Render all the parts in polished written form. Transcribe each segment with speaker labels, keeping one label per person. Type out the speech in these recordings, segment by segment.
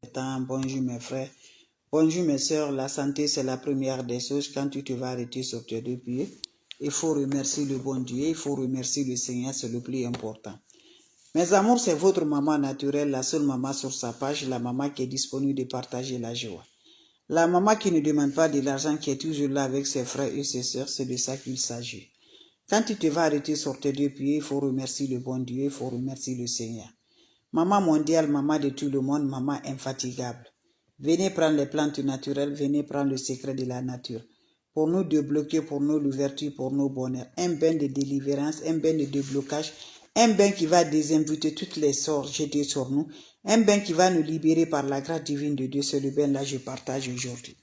Speaker 1: Bonjour mes frères, bonjour mes soeurs, la santé c'est la première des choses. Quand tu te vas arrêter sur tes deux pieds, il faut remercier le bon Dieu, il faut remercier le Seigneur, c'est le plus important. Mes amours, c'est votre maman naturelle, la seule maman sur sa page, la maman qui est disponible de partager la joie. La maman qui ne demande pas de l'argent, qui est toujours là avec ses frères et ses soeurs, c'est de ça qu'il s'agit. Quand tu te vas arrêter sur tes deux pieds, il faut remercier le bon Dieu, il faut remercier le Seigneur. Maman mondiale, maman de tout le monde, maman infatigable. Venez prendre les plantes naturelles, venez prendre le secret de la nature. Pour nous débloquer, pour nous l'ouverture, pour nos bonheurs. Un bain de délivrance, un bain de déblocage, un bain qui va désinviter toutes les sorts jetées sur nous, un bain qui va nous libérer par la grâce divine de Dieu. C'est le bain là que je partage aujourd'hui.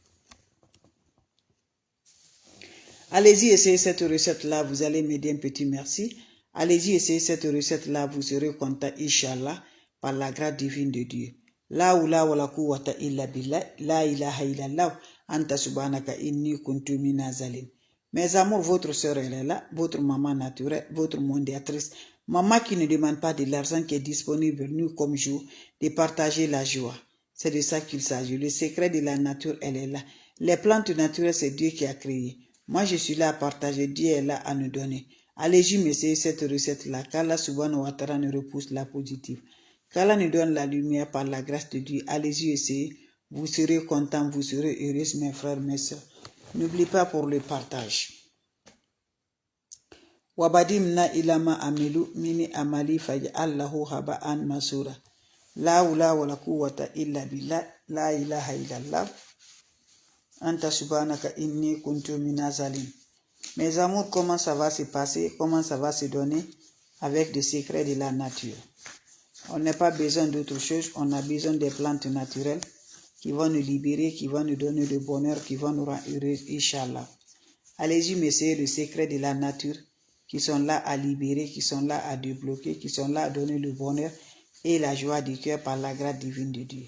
Speaker 1: Allez-y, essayez cette recette-là, vous allez m'aider un petit merci. Allez-y, essayez cette recette-là, vous serez content, Inch'Allah, par la grâce divine de Dieu. La oula wa la quwwata illa billah, la ilaha illallah, anta subhanaka inni kuntu minazalin. Mes amours, votre soeur, elle est là, votre maman naturelle, votre mondiatrice, maman qui ne demande pas de l'argent, qui est disponible, nous comme jour, de partager la joie. C'est de ça qu'il s'agit. Le secret de la nature, elle est là. Les plantes naturelles, c'est Dieu qui a créé. Moi, je suis là à partager. Dieu est là à nous donner. Allez-y, m'essayer cette recette-là. Qu'Allah subhanahu wa ta'ala nous repousse la positive. Qu'Allah nous donne la lumière par la grâce de Dieu. Allez-y, essayez. Vous serez contents, vous serez heureux, mes frères, mes soeurs. N'oubliez pas pour le partage. Wabadimna ilama amilu mini amali faj'allahu haba'an masura. La hawla wa la quwwata illa billah, la ilaha illallah. Anta subhanaka inni kuntu minazalim. Mes amours, comment ça va se passer, comment ça va se donner avec des secrets de la nature. On n'a pas besoin d'autre chose, on a besoin des plantes naturelles qui vont nous libérer, qui vont nous donner le bonheur, qui vont nous rendre heureux, Inch'Allah. Allez-y, m'essayer le secret de la nature, qui sont là à libérer, qui sont là à débloquer, qui sont là à donner le bonheur et la joie du cœur par la grâce divine de Dieu.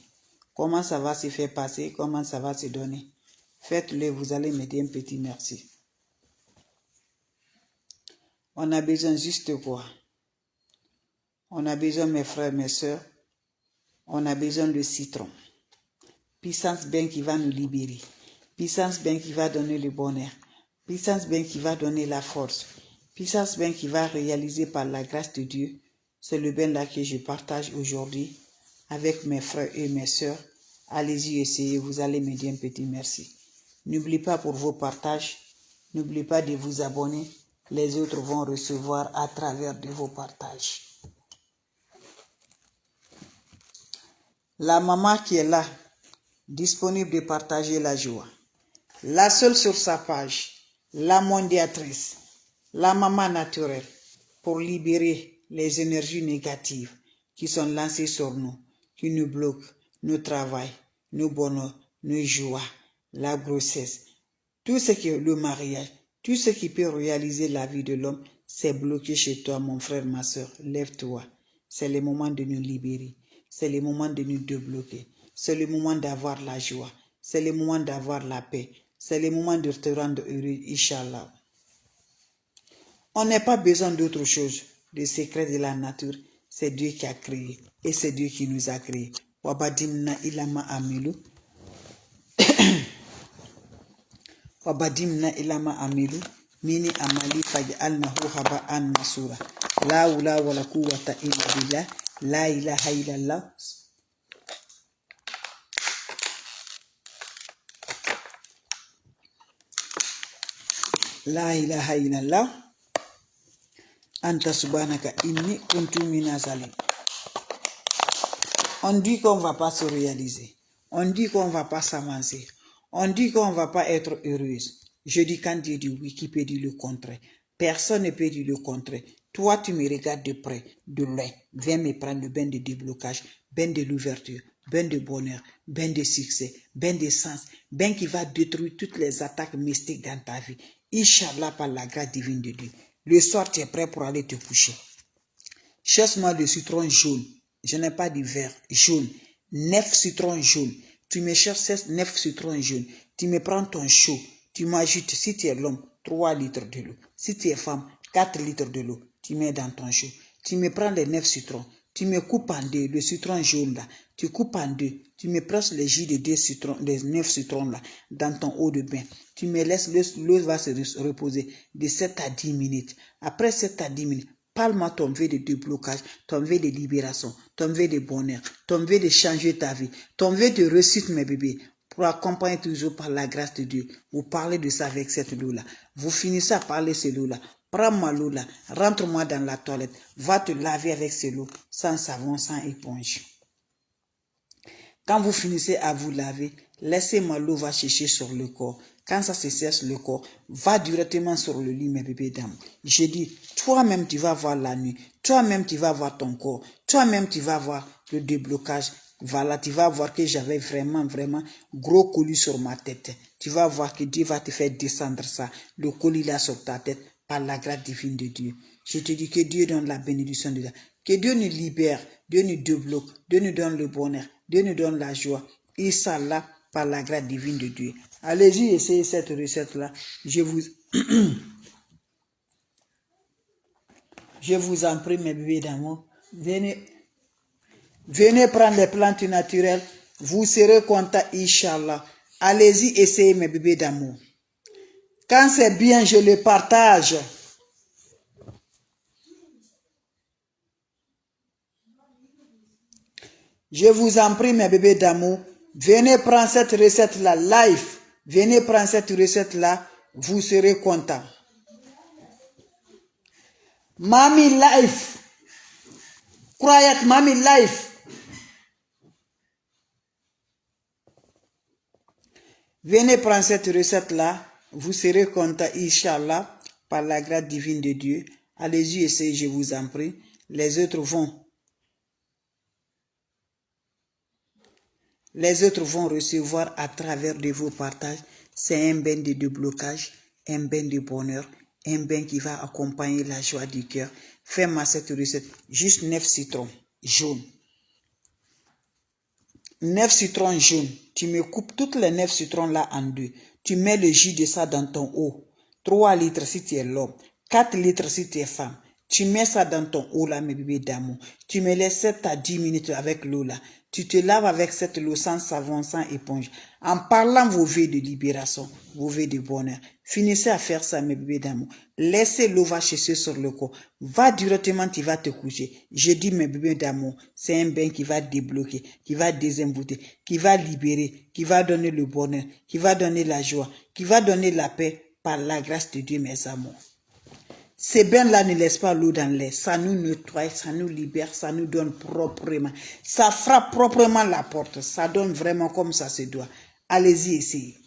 Speaker 1: Comment ça va se faire passer, comment ça va se donner. Faites-le, vous allez m'aider un petit merci. On a besoin juste quoi? On a besoin, mes frères, mes soeurs, on a besoin de citron. Puissance bien qui va nous libérer. Puissance bien qui va donner le bonheur. Puissance bien qui va donner la force. Puissance bien qui va réaliser par la grâce de Dieu. C'est le bien là que je partage aujourd'hui avec mes frères et mes soeurs. Allez-y, essayez, vous allez me dire un petit merci. N'oubliez pas pour vos partages, n'oubliez pas de vous abonner. Les autres vont recevoir à travers de vos partages. La maman qui est là, disponible de partager la joie. La seule sur sa page, la mondiatrice, la maman naturelle, pour libérer les énergies négatives qui sont lancées sur nous, qui nous bloquent, nos travail, nos bonheurs, nos joies, la grossesse, tout ce qui est le mariage, tout ce qui peut réaliser la vie de l'homme, c'est bloqué chez toi, mon frère, ma soeur. Lève-toi. C'est le moment de nous libérer. C'est le moment de nous débloquer. C'est le moment d'avoir la joie. C'est le moment d'avoir la paix. C'est le moment de te rendre heureux, Inch'Allah. On n'a pas besoin d'autre chose. Le secret de la nature, c'est Dieu qui a créé. Et c'est Dieu qui nous a créés. Wabadimna ilama amilu. Wabadimna ilama amilu. Mini amali faj'alnahu haba'an masura. La hawla wa la quwwata illa billah. La ilaha illallah. La ilaha illallah. Anta subhanaka inni kuntu minazalin. On dit qu'on ne va pas se réaliser. On dit qu'on ne va pas s'avancer. On dit qu'on ne va pas être heureuse. Je dis quand Dieu dit oui, qui peut dire le contraire? Personne ne peut dire le contraire. Toi, tu me regardes de près, de loin. Viens me prendre le bain de déblocage, bain de l'ouverture, bain de bonheur, bain de succès, bain de sens, bain qui va détruire toutes les attaques mystiques dans ta vie. Inch'Allah, par la grâce divine de Dieu. Le soir, tu es prêt pour aller te coucher. Cherche-moi le citron jaune. Je n'ai pas de vert, jaune. 9 citrons jaunes. Tu me cherches 9 citrons jaunes. Tu me prends ton chaud. Tu m'ajoutes, si tu es l'homme, 3 litres de l'eau. Si tu es femme, 4 litres de l'eau. Tu mets dans ton chaud. Tu me prends les 9 citrons. tu me coupes en deux, le citron jaune là, tu coupes en deux, tu me presses le jus de 9 citrons là dans ton eau de bain. Tu me laisses, l'eau va se reposer de 7 à 10 minutes. Après 7 à 10 minutes, parle-moi ton vœu de déblocage, ton vœu de libération, ton vœu de bonheur, ton vœu de changer ta vie, ton vœu de réussite, mes bébés, pour accompagner toujours par la grâce de Dieu. Vous parlez de ça avec cette eau-là. Vous finissez à parler de cette eau-là. Prends-moi l'eau là, rentre-moi dans la toilette, va te laver avec cette eau, sans savon, sans éponge. Quand vous finissez à vous laver, laissez-moi l'eau va chercher sur le corps. Quand ça se sèche le corps, va directement sur le lit, mes bébés dames. Je dis, toi-même tu vas voir la nuit, toi-même tu vas voir ton corps, toi-même tu vas voir le déblocage. Voilà, tu vas voir que j'avais vraiment gros colis sur ma tête. Tu vas voir que Dieu va te faire descendre ça, le colis là sur ta tête, par la grâce divine de Dieu. Je te dis que Dieu donne la bénédiction de Dieu. Que Dieu nous libère, Dieu nous débloque, Dieu nous donne le bonheur, Dieu nous donne la joie. Et ça là, par la grâce divine de Dieu. Allez-y, essayez cette recette-là. Je vous en prie, mes bébés d'amour. Venez prendre les plantes naturelles. Vous serez contents, Inch'Allah. Allez-y, essayez, mes bébés d'amour. Quand c'est bien, je le partage. Je vous en prie, mes bébés d'amour, venez prendre cette recette-là live. Venez prendre cette recette-là, vous serez contents. Mami life. Croyez, Mami life. Venez prendre cette recette-là, vous serez contents, Inch'Allah, par la grâce divine de Dieu. Allez-y, essayez, je vous en prie. Les autres vont recevoir à travers de vos partages. C'est un bain de déblocage, un bain de bonheur, un bain qui va accompagner la joie du cœur. Fais-moi cette recette, juste 9 citrons jaunes. 9 citrons jaunes. Tu me coupes toutes les 9 citrons là en deux. Tu mets le jus de ça dans ton eau. 3 litres si tu es l'homme. 4 litres si tu es femme. Tu mets ça dans ton eau là, mes bébés d'amour. Tu me laisses 7 à 10 minutes avec l'eau là. Tu te laves avec cette eau sans savon, sans éponge. En parlant vos vœux de libération, vos vœux de bonheur. Finissez à faire ça, mes bébés d'amour. Laissez l'eau va chercher sur le corps. Va directement, tu vas te coucher. Je dis, mes bébés d'amour, c'est un bain qui va débloquer, qui va désemboîter, qui va libérer, qui va donner le bonheur, qui va donner la joie, qui va donner la paix par la grâce de Dieu, mes amours. Ces bains-là ne laissent pas l'eau dans l'air. Ça nous nettoie, ça nous libère, ça nous donne proprement. Ça frappe proprement la porte. Ça donne vraiment comme ça se doit. Allez-y, essayez.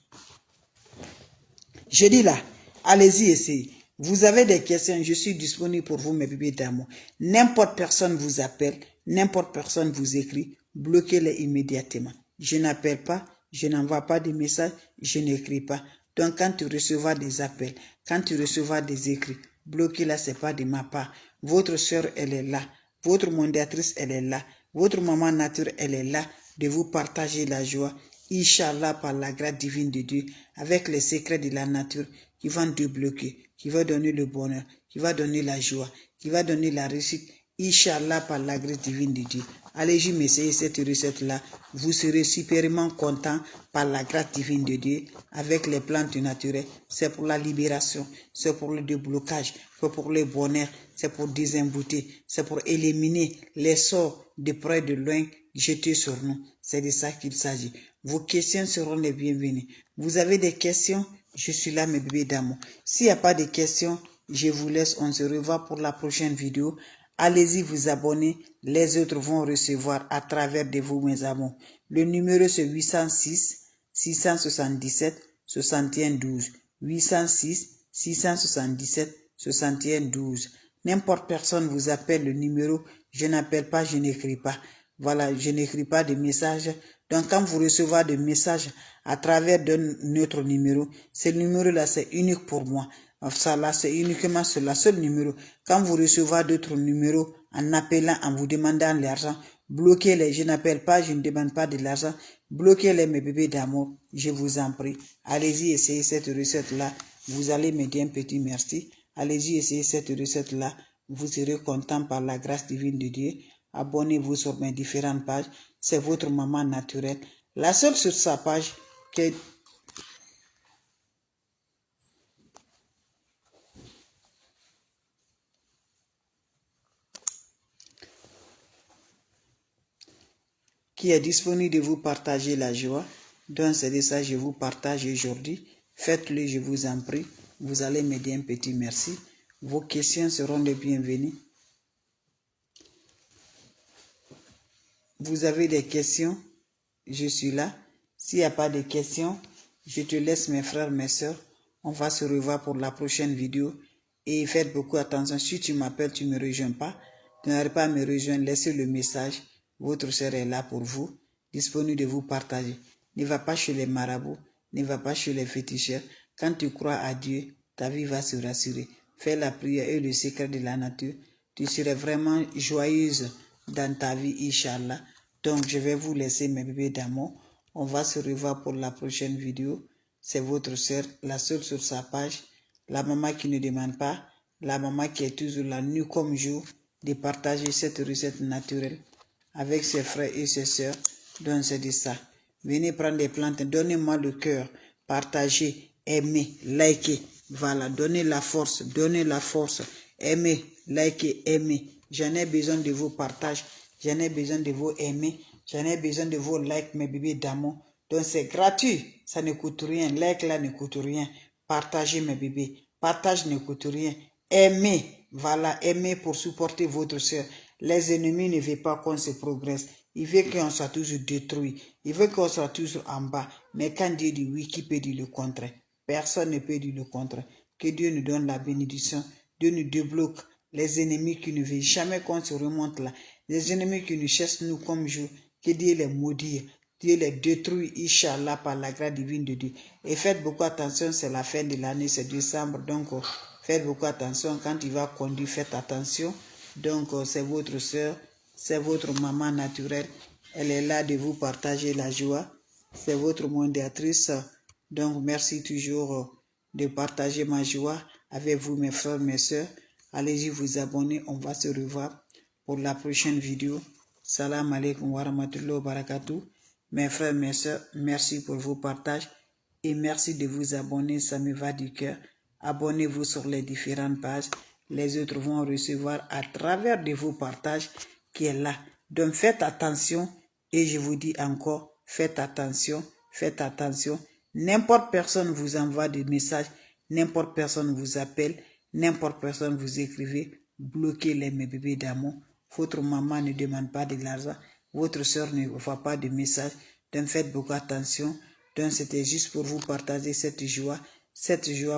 Speaker 1: Je dis là, allez-y, essayez. Vous avez des questions, je suis disponible pour vous, mes bébés d'amour. N'importe personne vous appelle, n'importe personne vous écrit, bloquez-les immédiatement. Je n'appelle pas, je n'envoie pas de messages, je n'écris pas. Donc quand tu recevras des appels, quand tu recevras des écrits, bloquez-la, c'est pas de ma part. Votre soeur, elle est là. Votre mondiatrice, elle est là. Votre maman nature, elle est là. De vous partager la joie. Inch'Allah, par la grâce divine de Dieu, avec les secrets de la nature qui vont débloquer, qui va donner le bonheur, qui va donner la joie, qui va donner la réussite. Inch'Allah, par la grâce divine de Dieu. Allez-y, m'essayer cette recette-là. Vous serez superment content par la grâce divine de Dieu avec les plantes naturelles. C'est pour la libération, c'est pour le déblocage, c'est pour le bonheur, c'est pour désembouter, c'est pour éliminer les sorts de près de loin jetés sur nous. C'est de ça qu'il s'agit. Vos questions seront les bienvenues. Vous avez des questions? Je suis là, mes bébés d'amour. S'il n'y a pas de questions, je vous laisse. On se revoit pour la prochaine vidéo. Allez-y vous abonner, les autres vont recevoir à travers de vous, mes amours. Le numéro c'est 806 677 61 12. 806 677 61 12. N'importe personne vous appelle le numéro, je n'appelle pas, je n'écris pas. Voilà, je n'écris pas de messages. Donc quand vous recevez des messages à travers de notre numéro, ce numéro-là c'est unique pour moi. Ça là, c'est uniquement sur la seule numéro. Quand vous recevez d'autres numéros en appelant, en vous demandant l'argent, bloquez-les. Je n'appelle pas, je ne demande pas de l'argent. Bloquez-les, mes bébés d'amour. Je vous en prie. Allez-y, essayez cette recette-là. Vous allez me dire un petit merci. Allez-y, essayez cette recette-là. Vous serez content par la grâce divine de Dieu. Abonnez-vous sur mes différentes pages. C'est votre maman naturelle. La seule sur sa page qui est disponible de vous partager la joie. Donc c'est de ça que je vous partage aujourd'hui. Faites-le, je vous en prie. Vous allez me dire un petit merci. Vos questions seront les bienvenues. Vous avez des questions? Je suis là. S'il n'y a pas de questions, je te laisse mes frères, mes soeurs. On va se revoir pour la prochaine vidéo. Et faites beaucoup attention. Si tu m'appelles, tu ne me rejoins pas. Tu n'arrives pas à me rejoindre, laissez le message. Votre sœur est là pour vous, disponible de vous partager. Ne va pas chez les marabouts, ne va pas chez les féticheurs. Quand tu crois à Dieu, ta vie va se rassurer. Fais la prière et le secret de la nature. Tu serais vraiment joyeuse dans ta vie, Inch'Allah. Donc, je vais vous laisser mes bébés d'amour. On va se revoir pour la prochaine vidéo. C'est votre sœur, la seule sur sa page. La maman qui ne demande pas, la maman qui est toujours là, nuit comme jour, de partager cette recette naturelle avec ses frères et ses sœurs. Donc c'est de ça. Venez prendre des plantes, donnez-moi le cœur, partagez, aimez, likez. Voilà, donnez la force, aimez, likez, aimez. J'en ai besoin de vos partages, j'en ai besoin de vos aimés, j'en ai besoin de vos likes, mes bébés d'amour. Donc c'est gratuit, ça ne coûte rien, like là ne coûte rien. Partagez mes bébés, partage ne coûte rien. Aimez, voilà, aimez pour supporter votre soeur. Les ennemis ne veulent pas qu'on se progresse. Ils veulent qu'on soit toujours détruit. Ils veulent qu'on soit toujours en bas. Mais quand Dieu dit oui, qui peut dire le contraire? Personne ne peut dire le contraire. Que Dieu nous donne la bénédiction. Dieu nous débloque les ennemis qui ne veulent jamais qu'on se remonte là. Les ennemis qui nous chassent nous comme jour. Que Dieu les maudit. Dieu les détruit, Inch'Allah, par la grâce divine de Dieu. Et faites beaucoup attention, c'est la fin de l'année, c'est décembre. Donc, faites beaucoup attention. Quand il va conduire, faites attention. Donc, c'est votre soeur, c'est votre maman naturelle. Elle est là de vous partager la joie. C'est votre médiatrice. Donc, merci toujours de partager ma joie avec vous, mes frères, mes soeurs. Allez-y vous abonner. On va se revoir pour la prochaine vidéo. Salam alaikum wa rahmatullahi wa barakatuh. Mes frères, mes soeurs, merci pour vos partages et merci de vous abonner, ça me va du cœur. Abonnez-vous sur les différentes pages. Les autres vont recevoir à travers de vos partages qui est là. Donc faites attention et je vous dis encore, faites attention, faites attention. N'importe personne vous envoie des messages, n'importe personne vous appelle, n'importe personne vous écrivez, bloquez-les mes bébés d'amour. Votre maman ne demande pas de l'argent. Votre soeur ne voit pas de message. Donc faites beaucoup attention. Donc c'était juste pour vous partager cette joie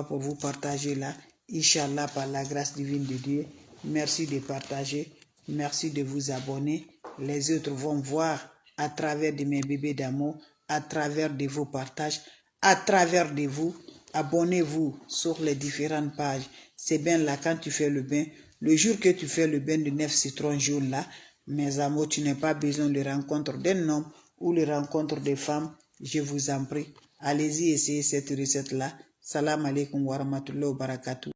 Speaker 1: pour vous partager là. Inch'Allah par la grâce divine de Dieu. Merci de partager. Merci de vous abonner. Les autres vont voir à travers de mes bébés d'amour, à travers de vos partages, à travers de vous. Abonnez-vous sur les différentes pages. C'est bien là quand tu fais le bain. Le jour que tu fais le bain de 9 citrons jaunes là, mes amours, tu n'as pas besoin de rencontre d'un homme ou de rencontre des femmes. Je vous en prie. Allez-y essayer cette recette-là. Salam alaikum wa rahmatullahi wa barakatuh.